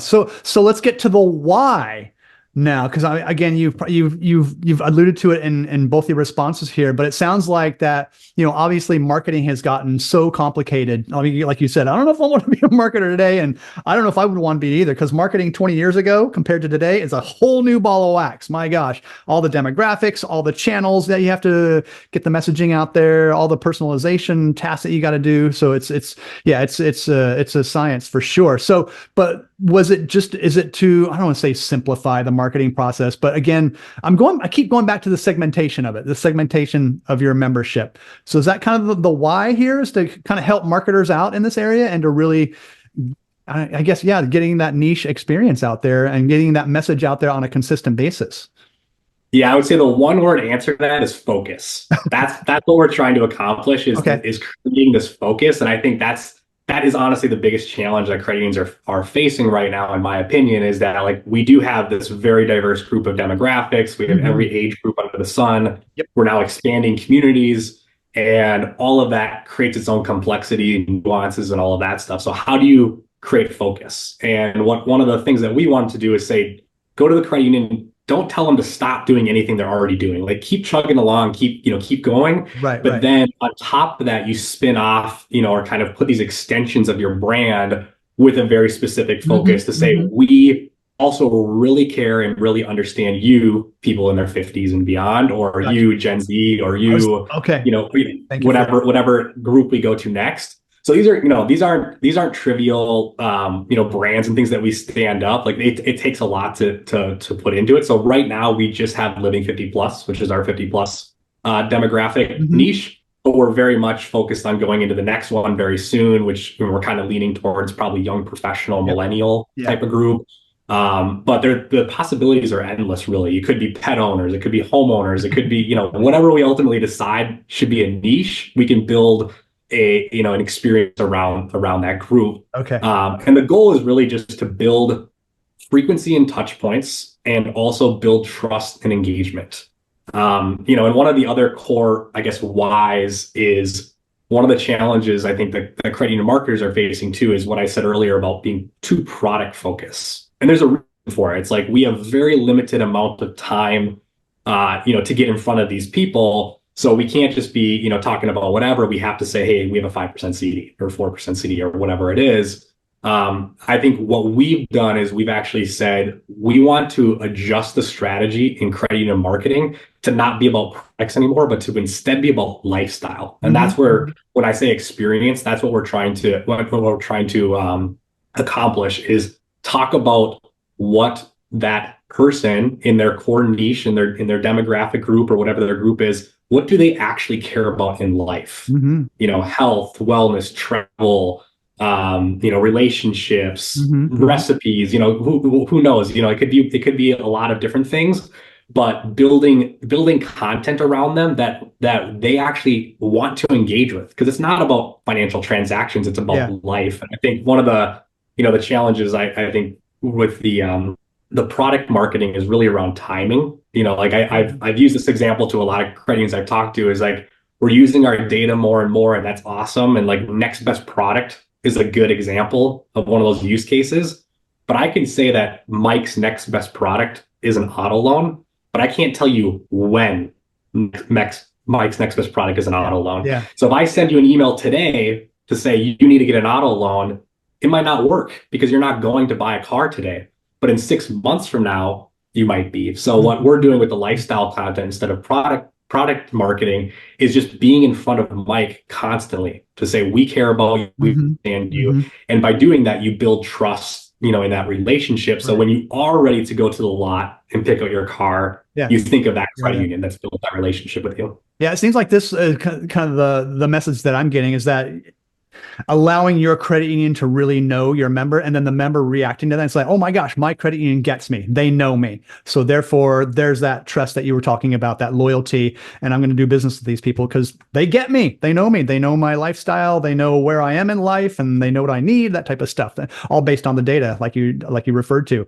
So let's get to the why now, because again, you've alluded to it in both your responses here, but it sounds like that, obviously marketing has gotten so complicated. I mean, like you said, I don't know if I want to be a marketer today, and I don't know if I would want to be either, because marketing 20 years ago compared to today is a whole new ball of wax. My gosh, all the demographics, all the channels that you have to get the messaging out there, all the personalization tasks that you got to do. So it's a science for sure. So, but is it to, I don't want to say simplify the marketing process, but again, I keep going back to the segmentation of it, the segmentation of your membership. So is that kind of the why here, is to kind of help marketers out in this area and to really, I guess, yeah, getting that niche experience out there and getting that message out there on a consistent basis? Yeah, I would say the one word answer to that is focus. That's what we're trying to accomplish Okay. is creating this focus. And I think that is honestly the biggest challenge that credit unions are facing right now, in my opinion, is that like we do have this very diverse group of demographics. We have every age group under the sun. Yep. We're now expanding communities, and all of that creates its own complexity and nuances and all of that stuff. So how do you create focus? And one of the things that we wanted to do is say, go to the credit union. Don't tell them to stop doing anything they're already doing. Like keep chugging along, keep going. Right. But then on top of that, you spin off, or kind of put these extensions of your brand with a very specific focus to say, we also really care and really understand you, people in their 50s and beyond, or Gotcha. you, Gen Z, or you, Okay. Thank you whatever group we go to next. So these aren't trivial, brands and things that we stand up. Like it takes a lot to put into it. So right now we just have Living 50 plus, which is our 50 plus demographic niche, but we're very much focused on going into the next one very soon, which we're kind of leaning towards probably young professional millennial type of group. But the possibilities are endless, really. It could be pet owners, it could be homeowners, it could be, whatever we ultimately decide should be a niche, we can build an experience around that group. Okay. And the goal is really just to build frequency and touch points, and also build trust and engagement. And one of the other core, I guess, whys is one of the challenges I think that credit union marketers are facing too, is what I said earlier about being too product focused. And there's a reason for it. It's like we have very limited amount of time, to get in front of these people. So we can't just be, talking about whatever. We have to say, hey, we have a 5% CD or 4% CD or whatever it is. I think what we've done is we've actually said we want to adjust the strategy in credit union marketing to not be about products anymore, but to instead be about lifestyle. And that's where, when I say experience, that's what we're trying to accomplish, is talk about what that person in their core niche, in their demographic group or whatever their group is, what do they actually care about in life? Health, wellness, travel, relationships, recipes, who knows, it could be a lot of different things, but building content around them that they actually want to engage with, because it's not about financial transactions, it's about life. And I think one of the challenges I think with the product marketing is really around timing. I've used this example to a lot of credit unions I've talked to, is like, we're using our data more and more, and that's awesome. And like next best product is a good example of one of those use cases. But I can say that Mike's next best product is an auto loan, but I can't tell you when Mike's next best product is an auto loan. Yeah. So if I send you an email today to say you need to get an auto loan, it might not work because you're not going to buy a car today. But in 6 months from now, you might be. So what we're doing with the lifestyle content instead of product marketing is just being in front of Mike constantly to say, we care about you, we understand you. And by doing that, you build trust, in that relationship. So when you are ready to go to the lot and pick out your car, you think of that credit union that's built that relationship with you. Yeah, it seems like this kind of the message that I'm getting is that allowing your credit union to really know your member, and then the member reacting to that. It's like, oh my gosh, my credit union gets me. They know me. So therefore, there's that trust that you were talking about, that loyalty. And I'm going to do business with these people because they get me. They know me. They know my lifestyle. They know where I am in life, and they know what I need, that type of stuff. All based on the data, like you referred to.